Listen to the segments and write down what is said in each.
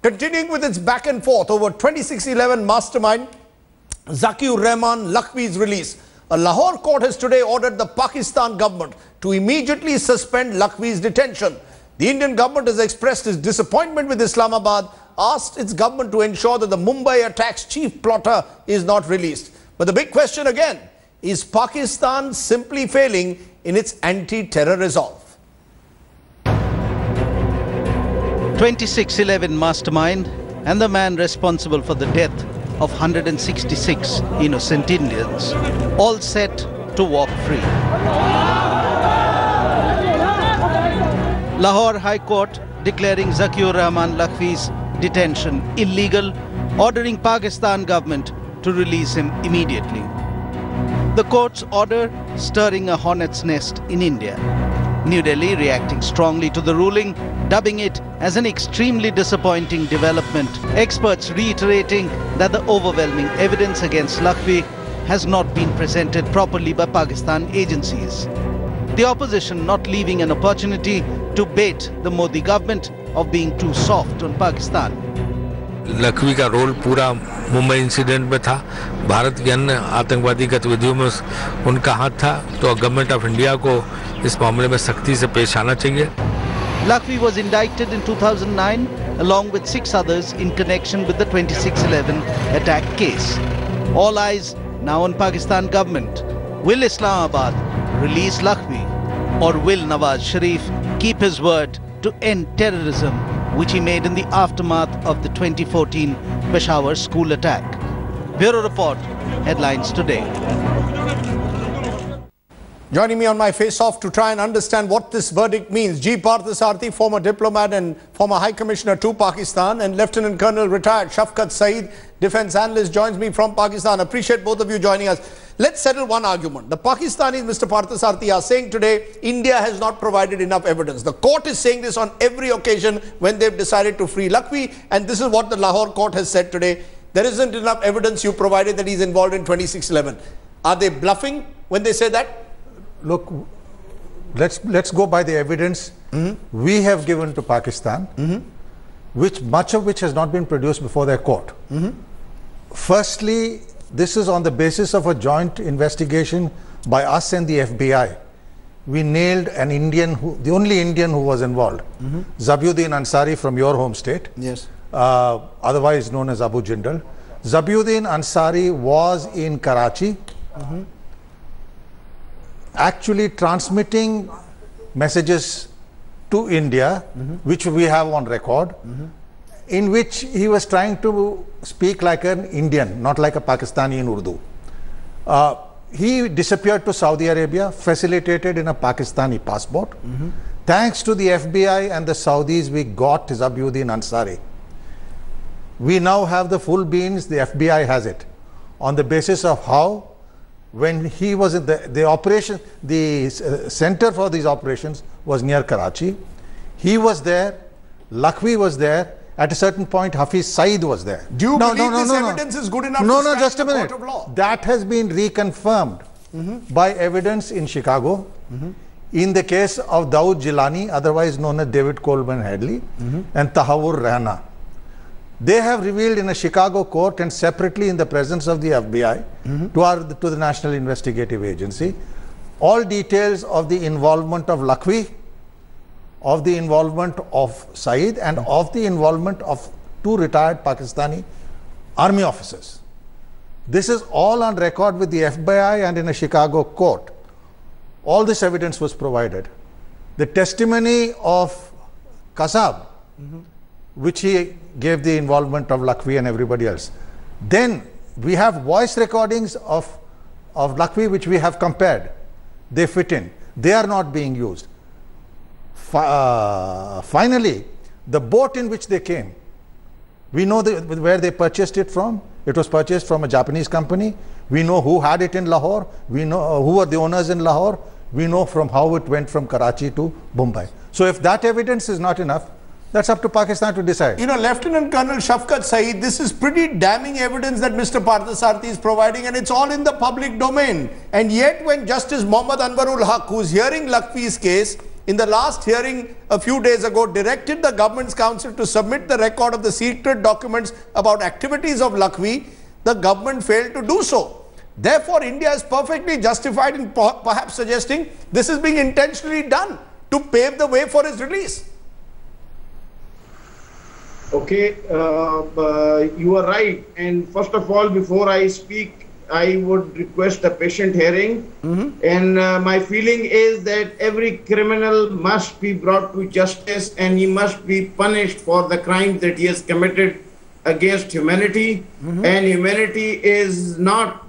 Continuing with its back and forth over 2611 mastermind Zakiur Rahman Lakhvi's release, a Lahore court has today ordered the Pakistan government to immediately suspend Lakhvi's detention. The Indian government has expressed its disappointment with Islamabad, asked its government to ensure that the Mumbai attack's chief plotter is not released. But the big question again, is Pakistan simply failing in its anti-terror resolve? 2611 mastermind and the man responsible for the death of 166 innocent Indians, all set to walk free. Lahore High Court declaring Zakiur Rahman Lakhvi's detention illegal, ordering Pakistan government to release him immediately. The court's order stirring a hornet's nest in India. New Delhi reacting strongly to the ruling, dubbing it as an extremely disappointing development. Experts reiterating that the overwhelming evidence against Lakhvi has not been presented properly by Pakistan agencies. The opposition not leaving an opportunity to bait the Modi government of being too soft on Pakistan. Lakhvi का role पूरा Mumbai incident में था, भारत के अन्य आतंकवादी गतिविधियों में उनका हाथ था, तो गवर्नमेंट ऑफ इंडिया को इस मामले में सख्ती से पेश आना चाहिए. Lakhvi was indicted in 2009 along with 6 others in connection with the 2611 attack case. All eyes now on Pakistan government. Will Islamabad release Lakhvi, or will Nawaz Sharif keep his word to end terrorism, which he made in the aftermath of the 2014 Peshawar school attack? Bureau Report, headlines today. Joining me on my face-off to try and understand what this verdict means, G. Sardesai, former diplomat and former High Commissioner to Pakistan, and Lieutenant Colonel retired Shafqat Saeed, defence analyst, joins me from Pakistan. Appreciate both of you joining us. Let's settle one argument. The Pakistanis, Mr. Sardesai, are saying today India has not provided enough evidence. The court is saying this on every occasion when they've decided to free Lakhvi, and this is what the Lahore court has said today. There isn't enough evidence you provided that he's involved in 2611. Are they bluffing when they say that? Look, let's go by the evidence we have given to Pakistan, much of which has not been produced before their court. Firstly, this is on the basis of a joint investigation by us and the FBI. We nailed an Indian, the only Indian who was involved, Zabiuddin Ansari from your home state, yes, otherwise known as Abu Jindal. Zabiuddin Ansari was in Karachi, actually transmitting messages to India, which we have on record, in which he was trying to speak like an Indian, not like a Pakistani in Urdu. He disappeared to Saudi Arabia, facilitated in a Pakistani passport. Thanks to the FBI and the Saudis, we got Zabiuddin Ansari. We now have the full beans, the FBI has it, on the basis of how, when he was in the operation, the center for these operations was near Karachi. He was there, Lakhvi was there, at a certain point Hafiz Saeed was there. Do you believe this evidence is good enough to stand just a in the minute. court of law? That has been reconfirmed by evidence in Chicago, in the case of Dawood Jilani, otherwise known as David Coleman Hadley, and Tahawur Rana. They have revealed in a Chicago court and separately in the presence of the FBI to the National Investigative Agency all details of the involvement of Lakhvi, of the involvement of Saeed, and of the involvement of 2 retired Pakistani army officers. This is all on record with the FBI and in a Chicago court. All this evidence was provided. The testimony of Kasab, which he gave the involvement of Lakhvi and everybody else. Then we have voice recordings of Lakhvi which we have compared. They fit in. They are not being used. Finally, the boat in which they came, we know where they purchased it from. It was purchased from a Japanese company. We know who had it in Lahore. We know who were the owners in Lahore. We know from how it went from Karachi to Mumbai. So if that evidence is not enough, that's up to Pakistan to decide. You know, Lieutenant Colonel Shafqat Saeed, this is pretty damning evidence that Mr. Sardesai is providing, and it's all in the public domain. And yet when Justice Muhammad Anwarul Haq, who's hearing Lakhvi's case, in the last hearing a few days ago, directed the government's counsel to submit the record of the secret documents about activities of Lakhvi, the government failed to do so. Therefore, India is perfectly justified in perhaps suggesting this is being intentionally done to pave the way for his release. Okay, you are right. And first of all, before I speak, I would request a patient hearing. And my feeling is that every criminal must be brought to justice and he must be punished for the crime that he has committed against humanity. And humanity is not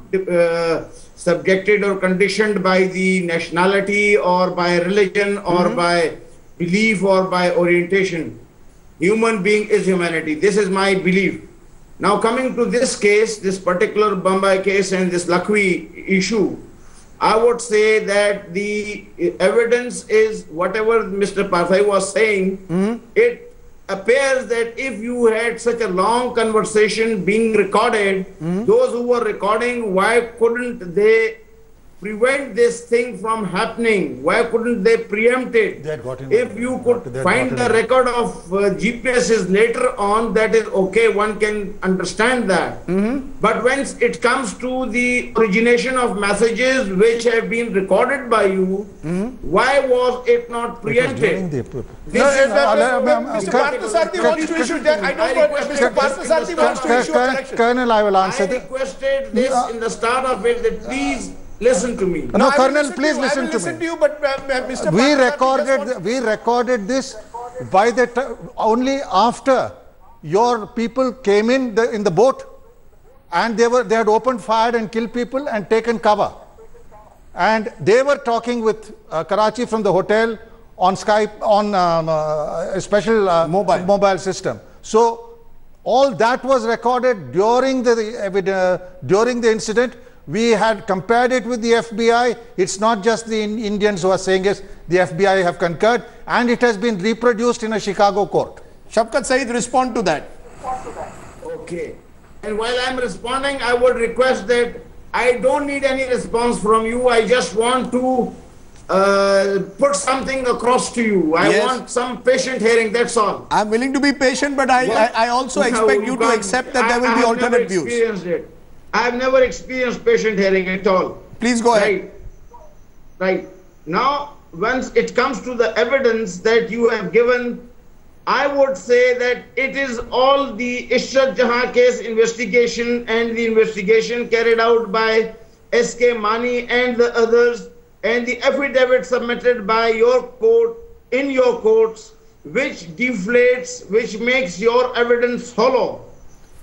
subjected or conditioned by the nationality or by religion or by belief or by orientation. Human being is humanity. This is my belief. Now coming to this case, this particular Bombay case and this Lakhvi issue, I would say that the evidence is whatever Mr. Parthai was saying. It appears that if you had such a long conversation being recorded, those who were recording, why couldn't they prevent this thing from happening? Why couldn't they preempt it? If you could find the record of GPSs later on, that is okay, one can understand that. But when it comes to the origination of messages which have been recorded by you, why was it not preempted? Mr. Parthasarathi wants to issue that. I know what Mr. Parthasarathi wants to issue a correction. Colonel, I will answer. I requested this in the start of it that please listen to me. No, Colonel, please listen to me. Listen to you, but Mr. We recorded this by the only after your people came in the boat, and they had opened fire and killed people and taken cover, and they were talking with Karachi from the hotel on Skype on a special mobile system. So all that was recorded during the incident. We had compared it with the FBI. It's not just the Indians who are saying it. The FBI have concurred, and it has been reproduced in a Chicago court. Shafkat Saeed, respond to that. Okay. And while I'm responding, I would request that I don't need any response from you. I just want to put something across to you. I want some patient hearing, that's all. I'm willing to be patient, but I also expect you to accept that there will be alternate views. I have never experienced patient hearing at all. Please go ahead. Right. Now, once it comes to the evidence that you have given, I would say that it is all the Ishrat Jahan case investigation and the investigation carried out by S.K. Mani and the others, and the affidavit submitted by your court in your courts, which deflates, which makes your evidence hollow,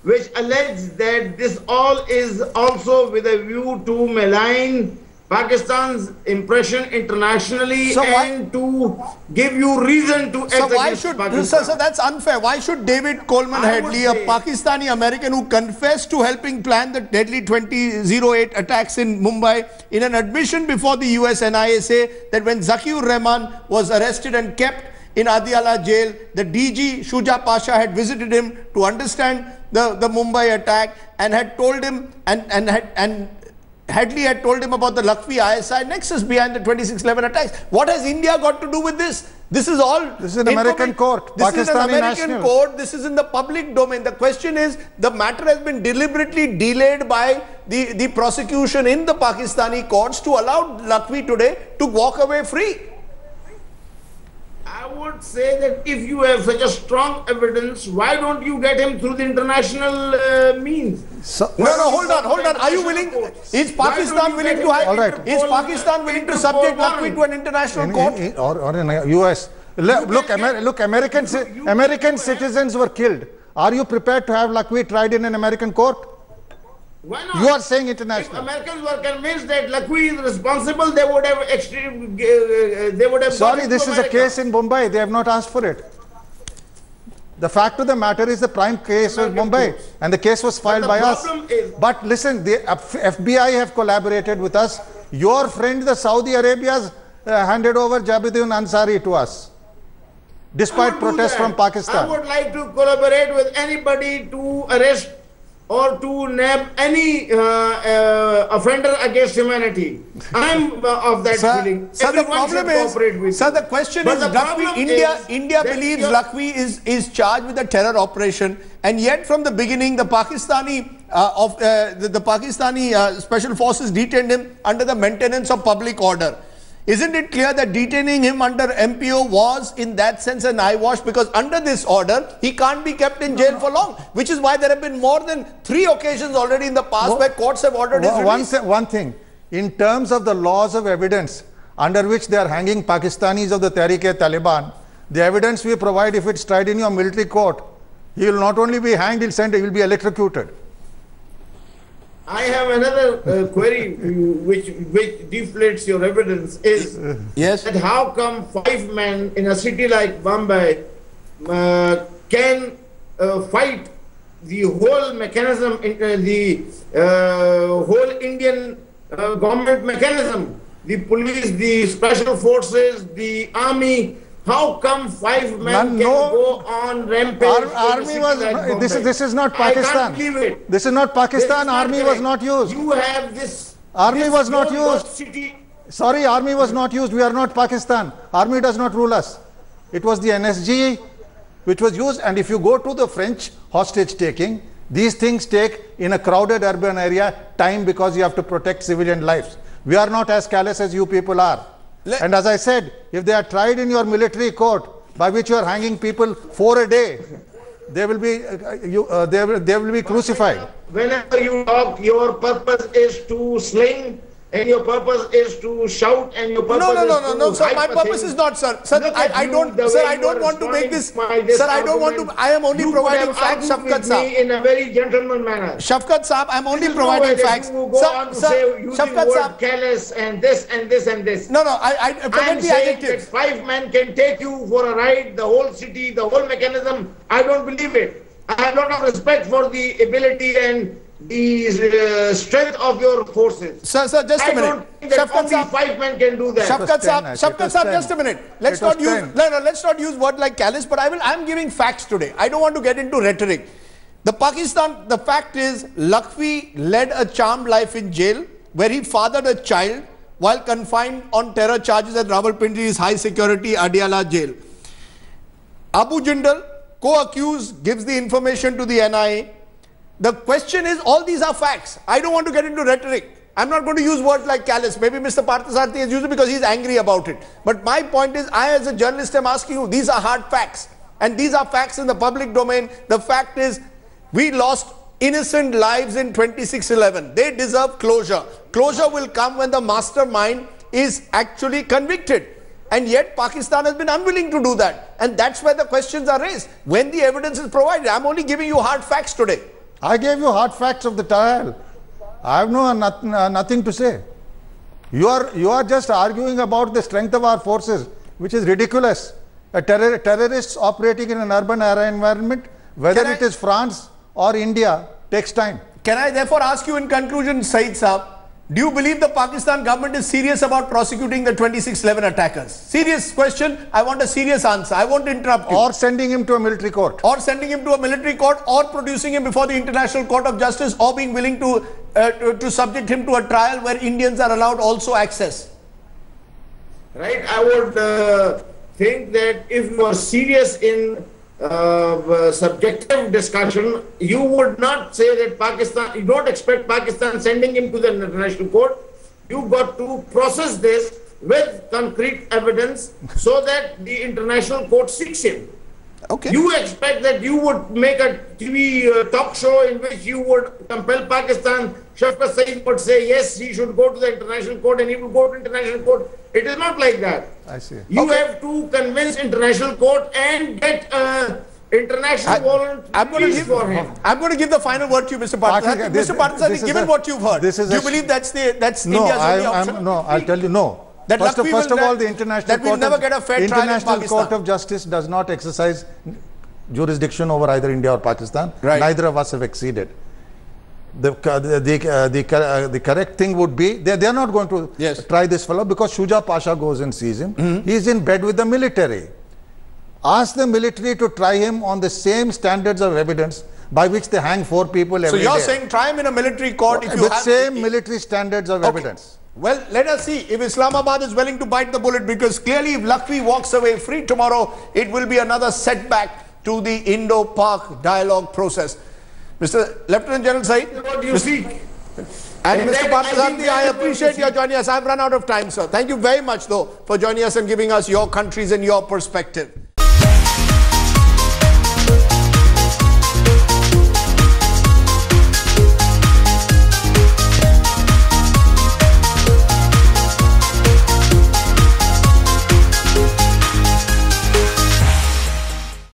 which alleges that this all is also with a view to malign Pakistan's impression internationally and to give you reason to act against Pakistan. So that's unfair. Why should David Coleman Headley, a Pakistani American who confessed to helping plan the deadly 2008 attacks in Mumbai, in an admission before the US NIA, say that when Zakiur Rahman was arrested and kept in Adiala jail, the DG Shuja Pasha had visited him to understand the Mumbai attack and had told him, and Headley had told him about the Lakhvi ISI nexus behind the 2611 attacks. What has India got to do with this? This is all. This is an American court. This is an American court. This is in the public domain. The question is, the matter has been deliberately delayed by the prosecution in the Pakistani courts to allow Lakhvi today to walk away free. I would say that if you have such a strong evidence, why don't you get him through the international means? Hold on. Are you willing? Is Pakistan willing to? Is Pakistan willing to subject Lakhvi to an international court? Or in US? Look, American citizens were killed. Are you prepared to have Lakhvi tried in an American court? Why not? You are saying international. If Americans were convinced that Lakhvi is responsible, they would have. Sorry, this is a case in Mumbai. They have not asked for it. The fact of the matter is the prime case was Mumbai, and the case was filed by us. But listen, the FBI have collaborated with us. Your friend, the Saudi Arabia's handed over Jabidun Ansari to us, despite protests from Pakistan. I would like to collaborate with anybody to arrest or to nab any offender against humanity. I'm of that feeling. Sir, the problem is, sir, the question is, India believes Lakhvi is charged with a terror operation, and yet from the beginning, the Pakistani special forces detained him under the maintenance of public order. Isn't it clear that detaining him under MPO was in that sense an eyewash, because under this order he can't be kept in jail for long, which is why there have been more than 3 occasions already in the past where courts have ordered his release. One thing, in terms of the laws of evidence under which they are hanging Pakistanis of the Tehreek-e-Taliban, the evidence we provide, if it's tried in your military court, he will not only be hanged, he will be electrocuted. I have another query which deflates your evidence is that how come 5 men in a city like Bombay can fight the whole mechanism, the whole Indian government mechanism, the police, the special forces, the army. How come 5 men can go on rampage? Army was this is not Pakistan. I can't believe it. This is not Pakistan. Army was not used. You have this. Army was not used. Sorry, army was not used. We are not Pakistan. Army does not rule us. It was the NSG which was used. And if you go to the French hostage taking, these things take in a crowded urban area time, because you have to protect civilian lives. We are not as callous as you people are. And as I said, if they are tried in your military court, by which you are hanging people 4 a day, they will be they will be crucified. Whenever you talk, your purpose is to sling, and your purpose is to shout, and your purpose no, sir, my purpose is not, sir. Sir, I don't want to make this, sir, I don't want to, I am only providing facts, Shafkat Saab. In a very gentleman manner. Shafkat Saab, I am only providing facts. Sir, Shafkat Saab, careless and this and this and this. No, I forget the adjectives. 5 men can take you for a ride, the whole city, the whole mechanism. I don't believe it. I have a lot of respect for the ability and the strength of your forces. Sir, just a minute. I don't think that only 5 men can do that. Shafkat Saab, just a minute. Let's not use word like callous, but I'm giving facts today. I don't want to get into rhetoric. The fact is, Lakhvi led a charmed life in jail, where he fathered a child while confined on terror charges at Rawalpindi's high security Adiala jail. Abu Jindal, co-accused, gives the information to the NIA. The question is, all these are facts. I don't want to get into rhetoric. I'm not going to use words like callous. Maybe Mr. Parthasarthi has used it because he's angry about it. But my point is, I as a journalist am asking you, these are hard facts. And these are facts in the public domain. The fact is, we lost innocent lives in 26/11. They deserve closure. Closure will come when the mastermind is actually convicted. And yet Pakistan has been unwilling to do that. And that's where the questions are raised. When the evidence is provided, I'm only giving you hard facts today. I gave you hard facts of the trial. I have nothing to say. You are just arguing about the strength of our forces, which is ridiculous. Terrorists operating in an urban environment, whether it is France or India, takes time. Can I therefore ask you in conclusion, Saeed Saab, do you believe the Pakistan government is serious about prosecuting the 26/11 attackers? Serious question. I want a serious answer. I won't interrupt you. Or sending him to a military court. Or sending him to a military court, or producing him before the International Court of Justice, or being willing to subject him to a trial where Indians are allowed also access. Right. I would think that if you are serious in subjective discussion, you would not say that Pakistan, you don't expect Pakistan sending him to the international court. You've got to process this with concrete evidence so that the international court seeks him. Okay. You expect that you would make a TV talk show in which you would compel Pakistan. Shafkat Saeed would say, yes, he should go to the international court, and he will go to international court. It is not like that. I see. You have to convince international court and get international warrant for him. I'm going to give the final word to you, Mr. Parthasarthi. Mr. Parthasarthi, given what you've heard, do you believe that's India's only option? No, I'll tell you no. First of all, the International Court of Justice does not exercise jurisdiction over either India or Pakistan. Right. Neither of us have exceeded. The correct thing would be, they are not going to try this fellow, because Shuja Pasha goes and sees him. He is in bed with the military. Ask the military to try him on the same standards of evidence by which they hang 4 people every day. So you're saying try him in a military court if you with have same military standards of evidence. Well, let us see if Islamabad is willing to bite the bullet, because clearly if Lakhvi walks away free tomorrow, it will be another setback to the Indo-Pak dialogue process. Mr. Lieutenant General Saeed, What do you seek? and Mr. Parthasarthi, I appreciate your joining us. I've run out of time, sir. Thank you very much, though, for joining us and giving us your countries and your perspective.